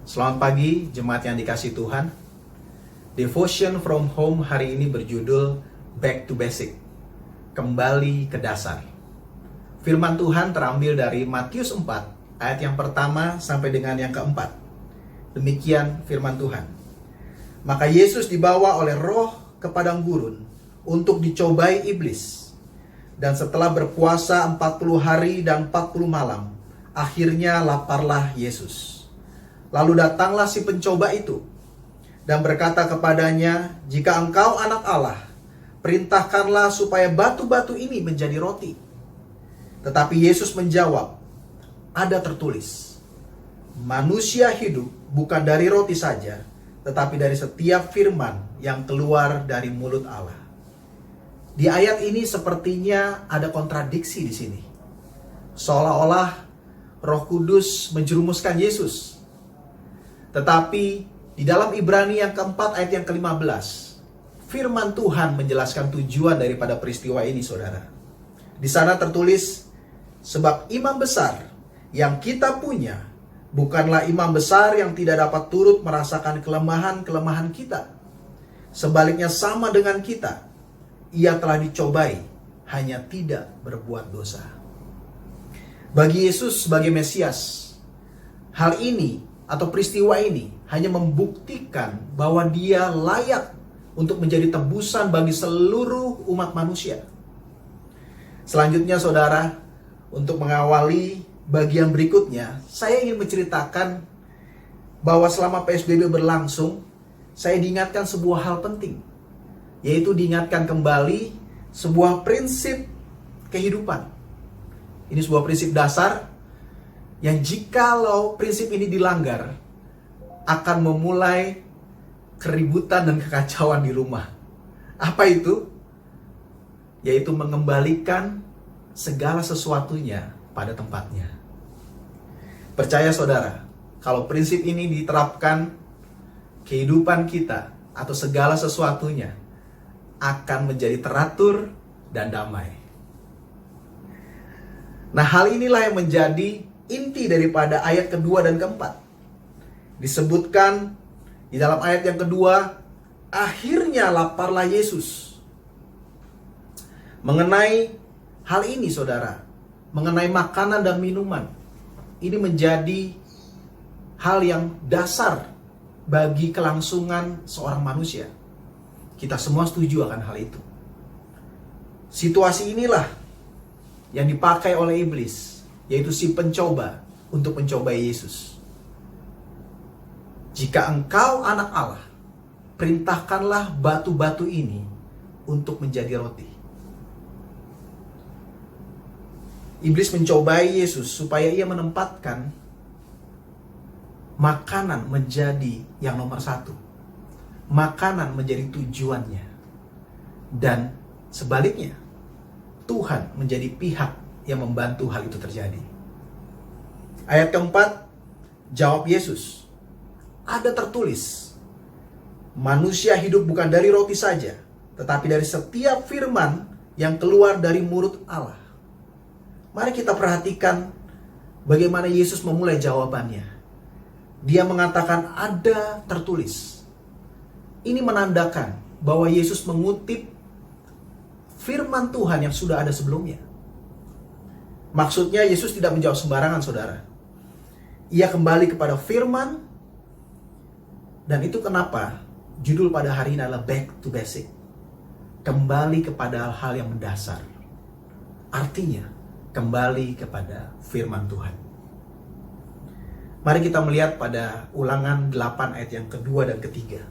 Selamat pagi, jemaat yang dikasihi Tuhan. Devotion from Home hari ini berjudul Back to Basic, kembali ke dasar. Firman Tuhan terambil dari Matius 4, ayat yang pertama sampai dengan yang keempat. Demikian firman Tuhan. Maka Yesus dibawa oleh Roh ke padang gurun untuk dicobai iblis. Dan setelah berpuasa 40 hari dan 40 malam, akhirnya laparlah Yesus. Lalu datanglah si pencoba itu dan berkata kepadanya, "Jika engkau anak Allah, perintahkanlah supaya batu-batu ini menjadi roti." Tetapi Yesus menjawab, "Ada tertulis, manusia hidup bukan dari roti saja, tetapi dari setiap firman yang keluar dari mulut Allah." Di ayat ini sepertinya ada kontradiksi di sini. Seolah-olah Roh Kudus menjerumuskan Yesus. Tetapi di dalam Ibrani yang keempat ayat yang ke-15, firman Tuhan menjelaskan tujuan daripada peristiwa ini, saudara. Di sana tertulis, sebab imam besar yang kita punya bukanlah imam besar yang tidak dapat turut merasakan kelemahan-kelemahan kita. Sebaliknya sama dengan kita, ia telah dicobai, hanya tidak berbuat dosa. Bagi Yesus sebagai Mesias, hal ini atau peristiwa ini hanya membuktikan bahwa dia layak untuk menjadi tebusan bagi seluruh umat manusia. Selanjutnya, saudara, untuk mengawali bagian berikutnya, saya ingin menceritakan bahwa selama PSBB berlangsung, saya diingatkan sebuah hal penting, yaitu diingatkan kembali sebuah prinsip kehidupan. Ini sebuah prinsip dasar yang jikalau prinsip ini dilanggar, akan memulai keributan dan kekacauan di rumah. Apa itu? Yaitu mengembalikan segala sesuatunya pada tempatnya. Percaya saudara, kalau prinsip ini diterapkan, kehidupan kita atau segala sesuatunya akan menjadi teratur dan damai. Nah, hal inilah yang menjadi inti daripada ayat kedua dan keempat. Disebutkan di dalam ayat yang kedua, akhirnya laparlah Yesus. Mengenai hal ini, saudara, mengenai makanan dan minuman, ini menjadi hal yang dasar bagi kelangsungan seorang manusia. Kita semua setuju akan hal itu. Situasi inilah yang dipakai oleh iblis, yaitu si pencoba, untuk mencobai Yesus. Jika engkau anak Allah, perintahkanlah batu-batu ini untuk menjadi roti. Iblis mencobai Yesus supaya ia menempatkan makanan menjadi yang nomor satu. Makanan menjadi tujuannya. Dan sebaliknya, Tuhan menjadi pihak yang membantu hal itu terjadi. Ayat keempat, jawab Yesus, "Ada tertulis, manusia hidup bukan dari roti saja, tetapi dari setiap firman yang keluar dari mulut Allah." Mari kita perhatikan bagaimana Yesus memulai jawabannya. Dia mengatakan ada tertulis. Ini menandakan bahwa Yesus mengutip firman Tuhan yang sudah ada sebelumnya. Maksudnya Yesus tidak menjawab sembarangan, saudara. Ia kembali kepada firman, dan itu kenapa judul pada hari ini adalah Back to Basic. Kembali kepada hal yang mendasar. Artinya, kembali kepada firman Tuhan. Mari kita melihat pada Ulangan 8 ayat yang kedua dan ketiga.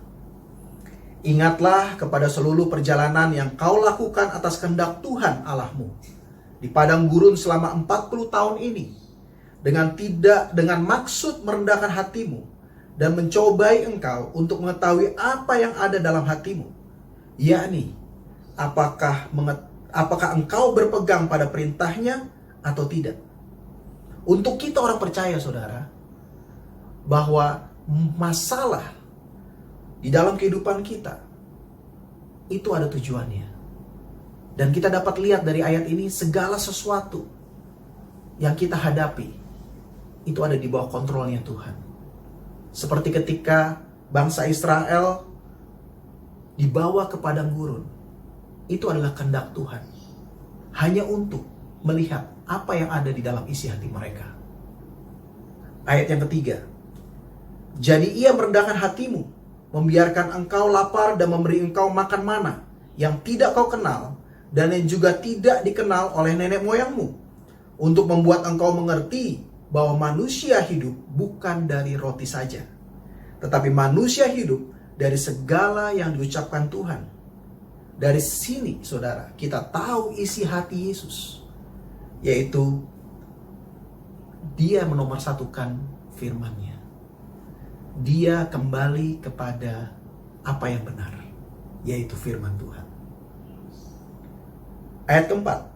"Ingatlah kepada seluruh perjalanan yang kau lakukan atas kehendak Tuhan Allahmu di padang gurun selama 40 tahun ini, dengan maksud merendahkan hatimu dan mencobai engkau untuk mengetahui apa yang ada dalam hatimu, yakni apakah engkau berpegang pada perintahnya atau tidak." Untuk kita orang percaya, saudara, bahwa masalah di dalam kehidupan kita itu ada tujuannya. Dan kita dapat lihat dari ayat ini, segala sesuatu yang kita hadapi itu ada di bawah kontrolnya Tuhan. Seperti ketika bangsa Israel dibawa ke padang gurun. Itu adalah kehendak Tuhan. Hanya untuk melihat apa yang ada di dalam isi hati mereka. Ayat yang ketiga. Jadi ia merendahkan hatimu, membiarkan engkau lapar dan memberi engkau makan mana yang tidak kau kenal dan yang juga tidak dikenal oleh nenek moyangmu, untuk membuat engkau mengerti bahwa manusia hidup bukan dari roti saja, tetapi manusia hidup dari segala yang diucapkan Tuhan. Dari sini, saudara, kita tahu isi hati Yesus, yaitu Dia menomorsatukan firman-Nya. Dia kembali kepada apa yang benar, yaitu firman Tuhan. Ayat keempat,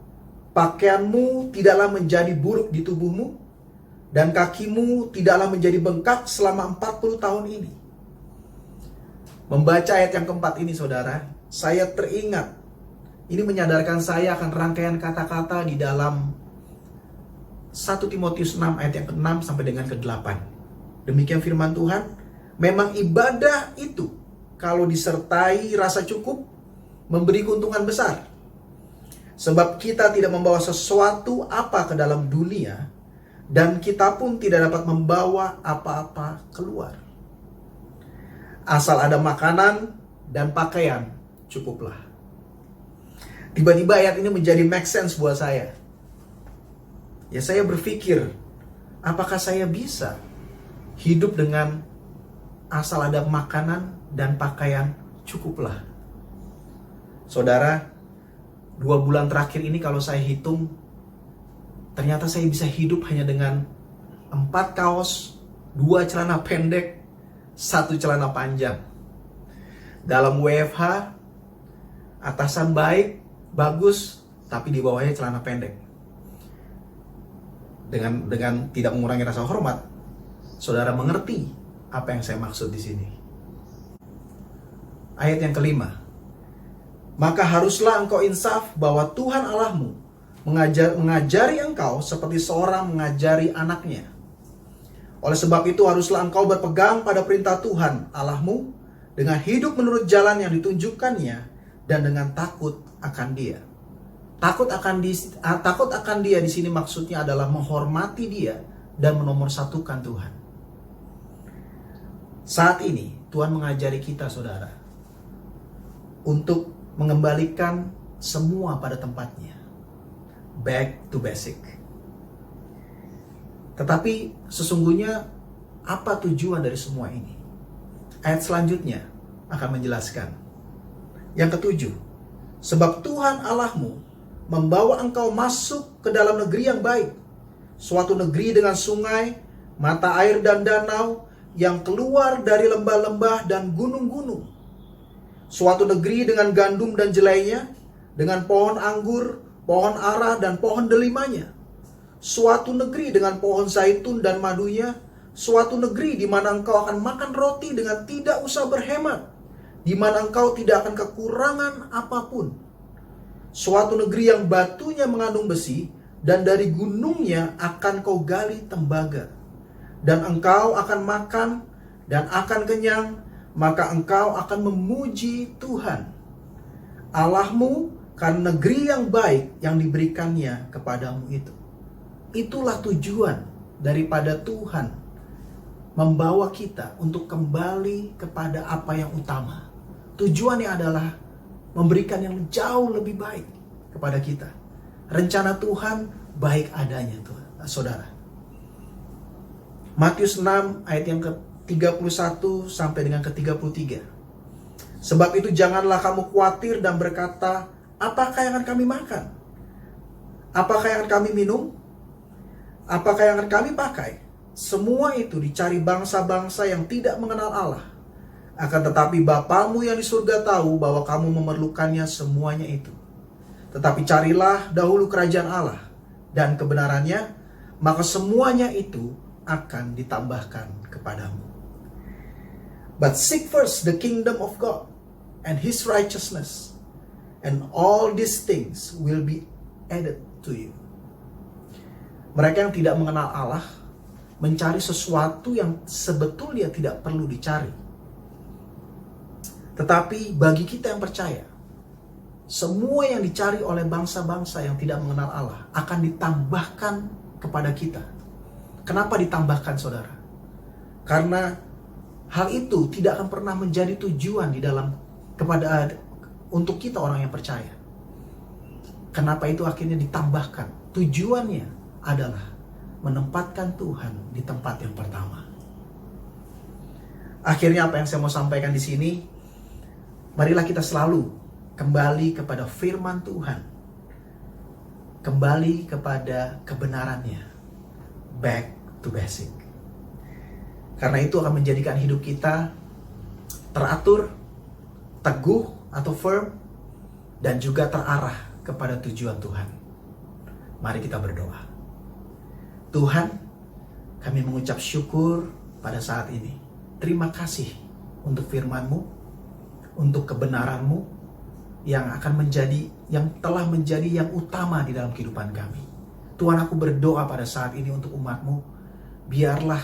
pakaianmu tidaklah menjadi buruk di tubuhmu, dan kakimu tidaklah menjadi bengkak selama 40 tahun ini. Membaca ayat yang keempat ini, saudara, saya teringat, ini menyadarkan saya akan rangkaian kata-kata di dalam 1 Timotius 6 ayat yang ke-6 sampai dengan ke-8. Demikian firman Tuhan, memang ibadah itu kalau disertai rasa cukup memberi keuntungan besar. Sebab kita tidak membawa sesuatu apa ke dalam dunia, dan kita pun tidak dapat membawa apa-apa keluar. Asal ada makanan dan pakaian, cukuplah. Tiba-tiba ayat ini menjadi make sense buat saya. Ya, saya berpikir, apakah saya bisa hidup dengan asal ada makanan dan pakaian, cukuplah. Saudara, 2 bulan terakhir ini kalau saya hitung, ternyata saya bisa hidup hanya dengan 4 kaos, 2 celana pendek, 1 celana panjang. Dalam WFH, atasan baik, bagus, tapi di bawahnya celana pendek. Dengan tidak mengurangi rasa hormat, saudara mengerti apa yang saya maksud di sini. Ayat yang kelima. Maka haruslah engkau insaf bahwa Tuhan Allahmu mengajari engkau seperti seorang mengajari anaknya. Oleh sebab itu haruslah engkau berpegang pada perintah Tuhan Allahmu dengan hidup menurut jalan yang ditunjukkannya dan dengan takut akan Dia. Takut akan Dia di sini maksudnya adalah menghormati Dia dan menomorsatukan Tuhan. Saat ini Tuhan mengajari kita, saudara, untuk mengembalikan semua pada tempatnya. Back to basic. Tetapi sesungguhnya apa tujuan dari semua ini? Ayat selanjutnya akan menjelaskan. Yang ketujuh, sebab Tuhan Allahmu membawa engkau masuk ke dalam negeri yang baik, suatu negeri dengan sungai, mata air dan danau yang keluar dari lembah-lembah dan gunung-gunung, suatu negeri dengan gandum dan jelainya, dengan pohon anggur, pohon ara dan pohon delimanya, suatu negeri dengan pohon zaitun dan madunya, suatu negeri di mana engkau akan makan roti dengan tidak usah berhemat, di mana engkau tidak akan kekurangan apapun, suatu negeri yang batunya mengandung besi, dan dari gunungnya akan kau gali tembaga, dan engkau akan makan dan akan kenyang, maka engkau akan memuji Tuhan Allahmu karena negeri yang baik yang diberikannya kepadamu itu. Itulah tujuan daripada Tuhan membawa kita untuk kembali kepada apa yang utama. Tujuannya adalah memberikan yang jauh lebih baik kepada kita. Rencana Tuhan baik adanya, Tuhan, saudara. Matius 6 ayat yang ke-31 sampai dengan ke-33. Sebab itu janganlah kamu khawatir dan berkata, apakah yang akan kami makan? Apakah yang akan kami minum? Apakah yang akan kami pakai? Semua itu dicari bangsa-bangsa yang tidak mengenal Allah. Akan tetapi Bapamu yang di surga tahu bahwa kamu memerlukannya semuanya itu. Tetapi carilah dahulu kerajaan Allah dan kebenarannya, maka semuanya itu akan ditambahkan kepadamu. But seek first the kingdom of God and His righteousness, and all these things will be added to you. Mereka yang tidak mengenal Allah, mencari sesuatu yang sebetulnya tidak perlu dicari. Tetapi bagi kita yang percaya, semua yang dicari oleh bangsa-bangsa yang tidak mengenal Allah akan ditambahkan kepada kita. Kenapa ditambahkan, saudara? Karena hal itu tidak akan pernah menjadi tujuan di dalam untuk kita orang yang percaya. Kenapa itu akhirnya ditambahkan? Tujuannya adalah menempatkan Tuhan di tempat yang pertama. Akhirnya apa yang saya mau sampaikan di sini, marilah kita selalu kembali kepada firman Tuhan. Kembali kepada kebenarannya. Back to basic. Karena itu akan menjadikan hidup kita teratur, teguh atau firm, dan juga terarah kepada tujuan Tuhan. Mari kita berdoa. Tuhan, kami mengucap syukur pada saat ini. Terima kasih untuk firman-Mu, untuk kebenaran-Mu yang telah menjadi yang utama di dalam kehidupan kami. Tuhan, aku berdoa pada saat ini untuk umat-Mu, biarlah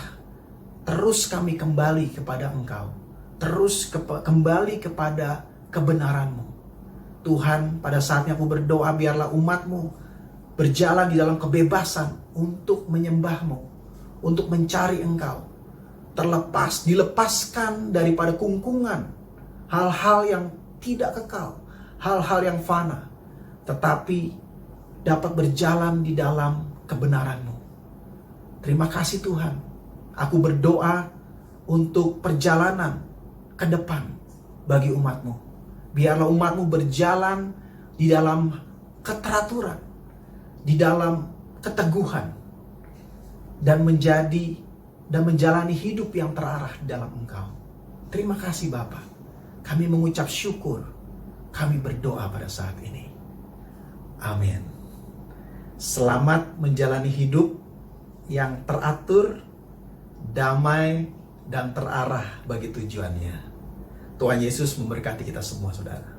terus kami kembali kepada Engkau, terus kembali kepada kebenaran-Mu. Tuhan, pada saatnya aku berdoa, biarlah umat-Mu berjalan di dalam kebebasan untuk menyembah-Mu, untuk mencari Engkau, dilepaskan daripada kungkungan, hal-hal yang tidak kekal, hal-hal yang fana, tetapi dapat berjalan di dalam kebenaran-Mu. Terima kasih Tuhan. Aku berdoa untuk perjalanan ke depan bagi umat-Mu. Biarlah umat-Mu berjalan di dalam keteraturan, di dalam keteguhan, dan menjalani hidup yang terarah dalam Engkau. Terima kasih Bapa. Kami mengucap syukur. Kami berdoa pada saat ini. Amin. Selamat menjalani hidup yang teratur, damai, dan terarah bagi tujuannya. Tuhan Yesus memberkati kita semua, saudara.